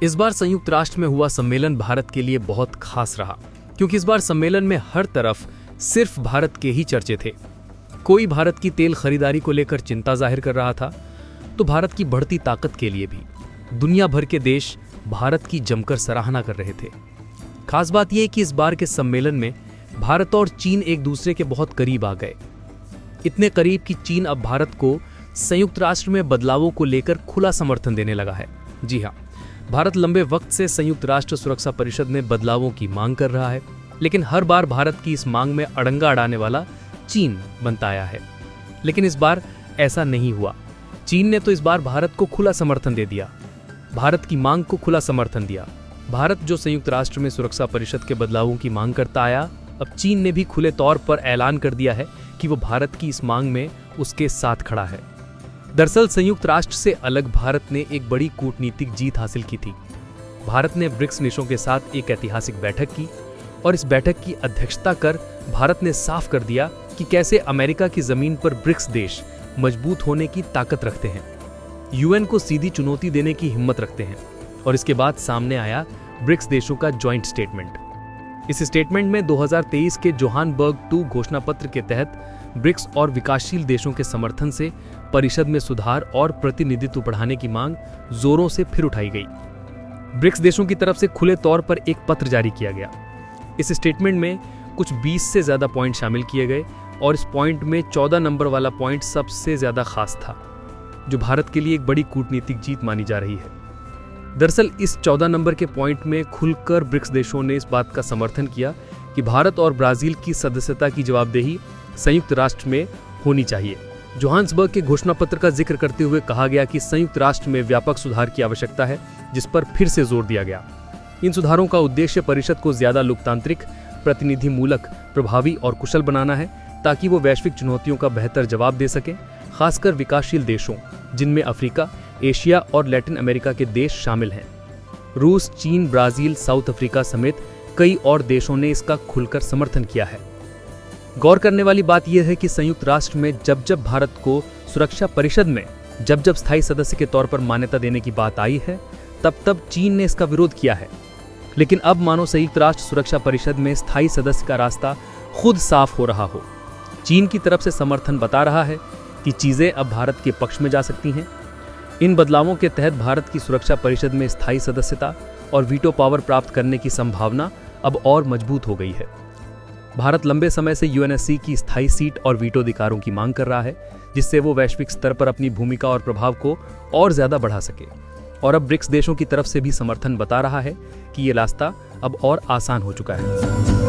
इस बार संयुक्त राष्ट्र में हुआ सम्मेलन भारत के लिए बहुत खास रहा, क्योंकि इस बार सम्मेलन में हर तरफ सिर्फ भारत के ही चर्चे थे। कोई भारत की तेल खरीदारी को लेकर चिंता जाहिर कर रहा था, तो भारत की बढ़ती ताकत के लिए भी दुनिया भर के देश भारत की जमकर सराहना कर रहे थे। खास बात यह कि इस बार के सम्मेलन में भारत और चीन एक दूसरे के बहुत करीब आ गए। इतने करीब कि चीन अब भारत को संयुक्त राष्ट्र में बदलावों को लेकर खुला समर्थन देने लगा है। जी हाँ, भारत लंबे वक्त से संयुक्त राष्ट्र सुरक्षा परिषद में बदलावों की मांग कर रहा है, लेकिन हर बार भारत की इस मांग में अड़ंगा अड़ाने वाला चीन बनता आया है। लेकिन इस बार ऐसा नहीं हुआ। चीन ने तो इस बार भारत को खुला समर्थन दे दिया, भारत की मांग को खुला समर्थन दिया। भारत जो संयुक्त राष्ट्र में सुरक्षा परिषद के बदलावों की मांग करता आया, अब चीन ने भी खुले तौर पर ऐलान कर दिया है कि वो भारत की इस मांग में उसके साथ खड़ा है। दरअसल संयुक्त राष्ट्र से अलग भारत ने एक बड़ी कूटनीतिक जीत हासिल की थी। भारत ने ब्रिक्स देशों के साथ एक ऐतिहासिक बैठक की और इस बैठक की अध्यक्षता कर भारत ने साफ कर दिया कि कैसे अमेरिका की जमीन पर ब्रिक्स देश मजबूत होने की ताकत रखते हैं, यूएन को सीधी चुनौती देने की हिम्मत रखते हैं। और इसके बाद सामने आया ब्रिक्स देशों का जॉइंट स्टेटमेंट। इस स्टेटमेंट में 2023 के जोहान्सबर्ग 2 घोषणा पत्र के तहत ब्रिक्स और विकासशील देशों के समर्थन से परिषद में सुधार और प्रतिनिधित्व बढ़ाने की मांग जोरों से फिर उठाई गई। ब्रिक्स देशों की तरफ से खुले तौर पर एक पत्र जारी किया गया। इस स्टेटमेंट में कुछ 20 से ज्यादा पॉइंट शामिल किए गए और इस पॉइंट में 14 नंबर वाला पॉइंट सबसे ज्यादा खास था, जो भारत के लिए एक बड़ी कूटनीतिक जीत मानी जा रही है। दरअसल इस 14 नंबर के पॉइंट में खुलकर ब्रिक्स देशों ने इस बात का समर्थन किया कि भारत और ब्राजील की सदस्यता की जवाबदेही संयुक्त राष्ट्र में होनी चाहिए। जोहान्सबर्ग के घोषणा पत्र का जिक्र करते हुए कहा गया कि संयुक्त राष्ट्र में व्यापक सुधार की आवश्यकता है, जिस पर फिर से जोर दिया गया। इन सुधारों का उद्देश्य परिषद को ज्यादा लोकतांत्रिक, प्रतिनिधिमूलक, प्रभावी और कुशल बनाना है, ताकि वो वैश्विक चुनौतियों का बेहतर जवाब दे सके, खासकर विकासशील देशों जिनमें अफ्रीका, एशिया और लैटिन अमेरिका के देश शामिल हैं। रूस, चीन, ब्राजील, साउथ अफ्रीका समेत कई और देशों ने इसका खुलकर समर्थन किया है। गौर करने वाली बात यह है कि संयुक्त राष्ट्र में जब जब भारत को सुरक्षा परिषद में जब जब स्थायी सदस्य के तौर पर मान्यता देने की बात आई है, तब तब चीन ने इसका विरोध किया है। लेकिन अब मानो संयुक्त राष्ट्र सुरक्षा परिषद में स्थायी सदस्य का रास्ता खुद साफ हो रहा हो। चीन की तरफ से समर्थन बता रहा है कि चीजें अब भारत के पक्ष में जा सकती हैं। इन बदलावों के तहत भारत की सुरक्षा परिषद में स्थायी सदस्यता और वीटो पावर प्राप्त करने की संभावना अब और मजबूत हो गई है। भारत लंबे समय से यूएनएससी की स्थायी सीट और वीटो अधिकारों की मांग कर रहा है, जिससे वो वैश्विक स्तर पर अपनी भूमिका और प्रभाव को और ज्यादा बढ़ा सके। और अब ब्रिक्स देशों की तरफ से भी समर्थन बता रहा है कि ये रास्ता अब और आसान हो चुका है।